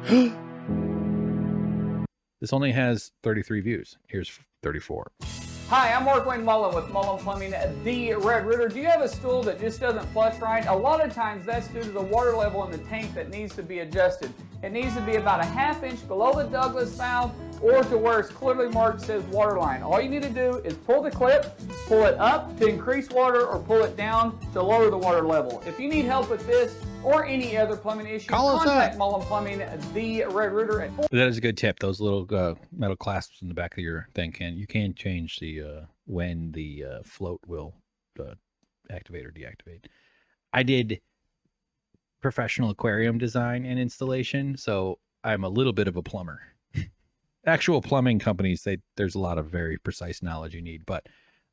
This only has 33 views. Here's 34. Hi, I'm Markwayne Mullin with Mullin Plumbing, the Red Rooter. Do you have a stool that just doesn't flush right? A lot of times that's due to the water level in the tank that needs to be adjusted. It needs to be about a ½ inch below the Douglas valve or to where it's clearly marked says water line. All you need to do is pull the clip, pull it up to increase water or pull it down to lower the water level. If you need help with this or any other plumbing issue, contact Mullin Plumbing, the Red Rooter at That is a good tip. Those little metal clasps in the back of your thing you can change the when the float will activate or deactivate. I did professional aquarium design and installation, so I'm a little bit of a plumber. Actual plumbing companies, there's a lot of very precise knowledge you need, but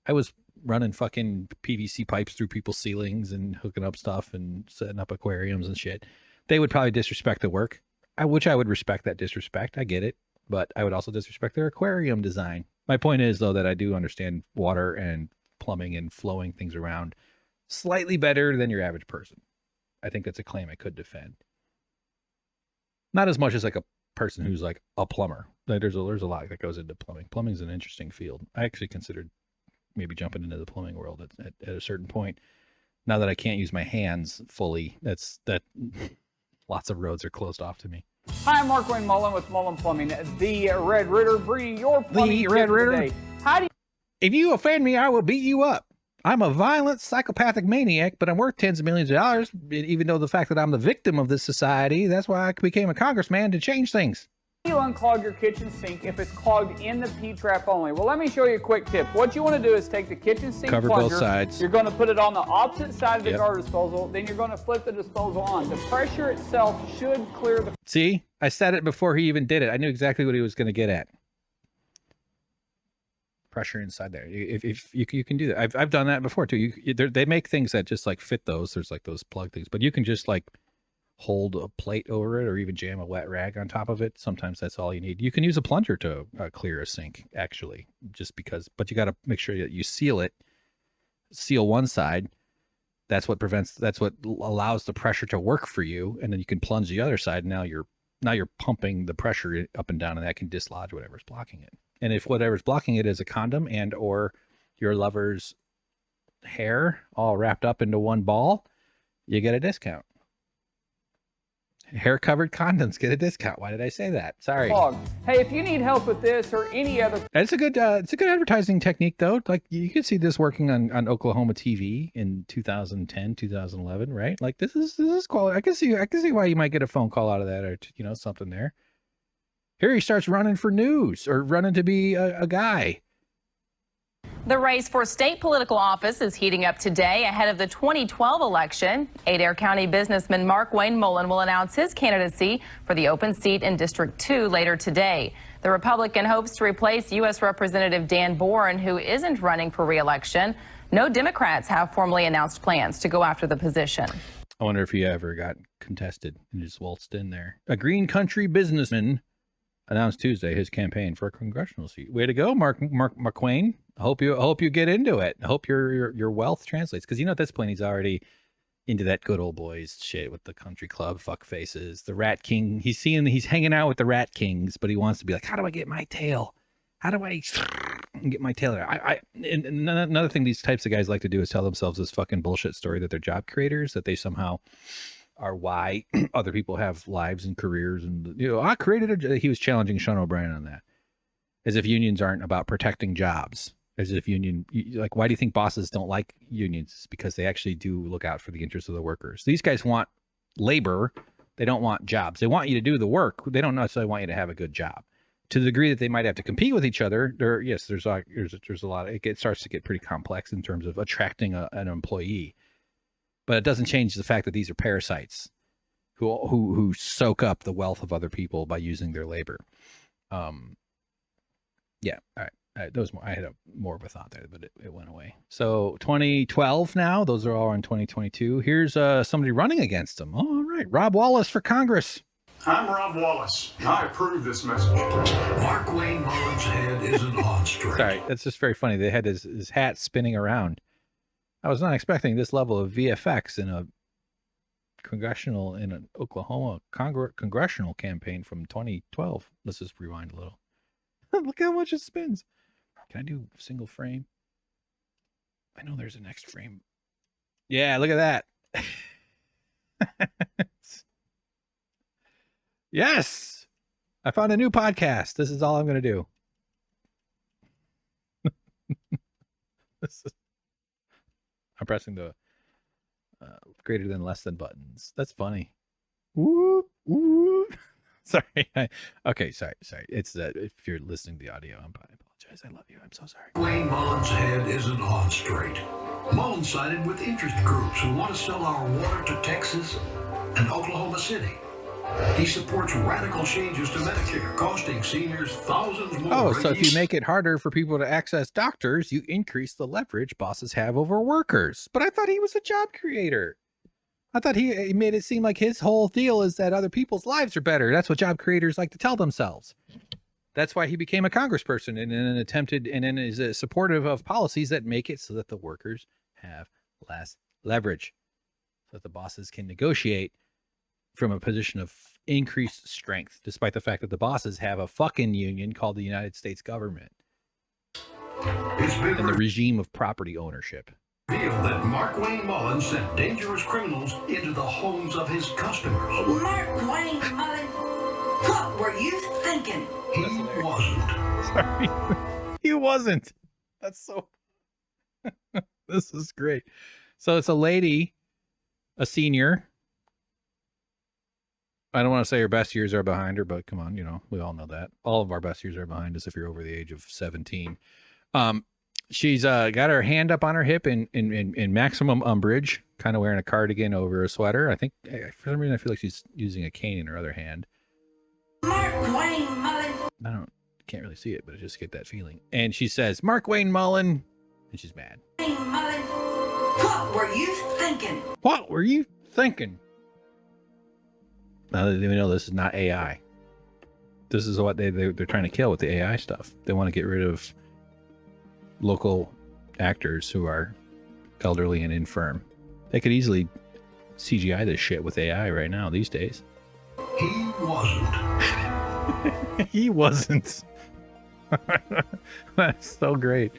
I was running fucking PVC pipes through people's ceilings and hooking up stuff and setting up aquariums and shit. They would probably disrespect the work, which I would respect that disrespect. I get it, but I would also disrespect their aquarium design. My point is, though, that I do understand water and plumbing and flowing things around slightly better than your average person. I think that's a claim I could defend. Not as much as like a person who's like a plumber. Like there's a lot that goes into plumbing. Plumbing's an interesting field. I actually considered maybe jumping into the plumbing world at a certain point. Now that I can't use my hands fully, that lots of roads are closed off to me. Hi, I'm Markwayne Mullin with Mullin Plumbing, the Red Rooter, bringing your plumbing the Red Rooter today. How do you... If you offend me, I will beat you up. I'm a violent, psychopathic maniac, but I'm worth tens of millions of dollars, even though the fact that I'm the victim of this society, that's why I became a congressman, to change things. You unclog your kitchen sink if it's clogged in the P-trap only. Well, let me show you a quick tip. What you want to do is take the kitchen sink Cover plunger, both sides. You're going to put it on the opposite side of the garbage disposal, then you're going to flip the disposal on. The pressure itself should clear the... See, I said it before he even did it. I knew exactly what he was going to get at. Pressure inside there. If you can do that. I've done that before too. They make things that just like fit those. There's like those plug things, but you can just like hold a plate over it or even jam a wet rag on top of it. Sometimes that's all you need. You can use a plunger to clear a sink actually, just because, but you got to make sure that you seal it, seal one side. That's what allows the pressure to work for you. And then you can plunge the other side. Now you're pumping the pressure up and down, and that can dislodge whatever's blocking it. And if whatever's blocking it is a condom and or your lover's hair all wrapped up into one ball, you get a discount. Hair-covered condoms get a discount. Why did I say that? Sorry. Hey, if you need help with this or any other... It's a good advertising technique, though. Like, you can see this working on Oklahoma TV in 2010, 2011, right? Like, this is quality. I can see why you might get a phone call out of that, or, something there. Here he starts running for news or running to be a guy. The race for state political office is heating up today ahead of the 2012 election. Adair County businessman Markwayne Mullin will announce his candidacy for the open seat in District 2 later today. The Republican hopes to replace U.S. Representative Dan Boren, who isn't running for re-election. No Democrats have formally announced plans to go after the position. I wonder if he ever got contested and just waltzed in there. A green country businessman announced Tuesday his campaign for a congressional seat. Way to go, Markwayne. I hope you get into it. I hope your wealth translates, because at this point he's already into that good old boys shit with the country club fuck faces, the Rat King. He's hanging out with the Rat Kings, but he wants to be like, how do I get my tail? How do I get my tail there? And another thing these types of guys like to do is tell themselves this fucking bullshit story that they're job creators, that they somehow are why other people have lives and careers. And, I created he was challenging Sean O'Brien on that. As if unions aren't about protecting jobs. As if why do you think bosses don't like unions? It's because they actually do look out for the interests of the workers. These guys want labor. They don't want jobs. They want you to do the work. They don't necessarily want you to have a good job. To the degree that they might have to compete with each other, there's a lot. It starts to get pretty complex in terms of attracting an employee. But it doesn't change the fact that these are parasites who soak up the wealth of other people by using their labor. Yeah. All right. I had more of a thought there, but it went away. So 2012 now. Those are all in 2022. Here's somebody running against them. All right. Rob Wallace for Congress. I'm Rob Wallace. I approve this message. Markwayne Mullin's head isn't on straight. Sorry. That's just very funny. They had his hat spinning around. I was not expecting this level of VFX in a congressional in an Oklahoma congressional campaign from 2012. Let's just rewind a little. Look how much it spins. Can I do single frame? I know there's a next frame. Yeah, look at that. Yes. I found a new podcast. This is all I'm going to do. I'm pressing the greater than less than buttons. That's funny. Woo, woo. Sorry. Okay, sorry. It's that if you're listening to the audio, I apologize. I love you. I'm so sorry. Markwayne Mullin's head isn't on straight. Mullin sided with interest groups who want to sell our water to Texas and Oklahoma City. He supports radical changes to Medicare, costing seniors thousands more. Oh, so if you make it harder for people to access doctors, you increase the leverage bosses have over workers. But I thought he was a job creator. I thought he made it seem like his whole deal is that other people's lives are better. That's what job creators like to tell themselves. That's why he became a congressperson and is supportive of policies that make it so that the workers have less leverage, so that the bosses can negotiate from a position of increased strength, despite the fact that the bosses have a fucking union called the United States government and the regime of property ownership. Revealed that Markwayne Mullin sent dangerous criminals into the homes of his customers. Markwayne Mullin, what were you thinking? He wasn't. Sorry. He wasn't. That's so... This is great. So it's a lady, a senior. I don't want to say her best years are behind her, but come on, we all know that. All of our best years are behind us if you're over the age of 17. She's got her hand up on her hip in maximum umbrage, kind of wearing a cardigan over a sweater. I think, for some reason, I feel like she's using a cane in her other hand. Markwayne Mullin. Can't really see it, but I just get that feeling. And she says, Markwayne Mullin, and she's mad. Mullin, what were you thinking? What were you thinking? Now that we know this is not AI. This is what they're trying to kill with the AI stuff. They want to get rid of local actors who are elderly and infirm. They could easily CGI this shit with AI right now these days. He wasn't. He wasn't. That's so great.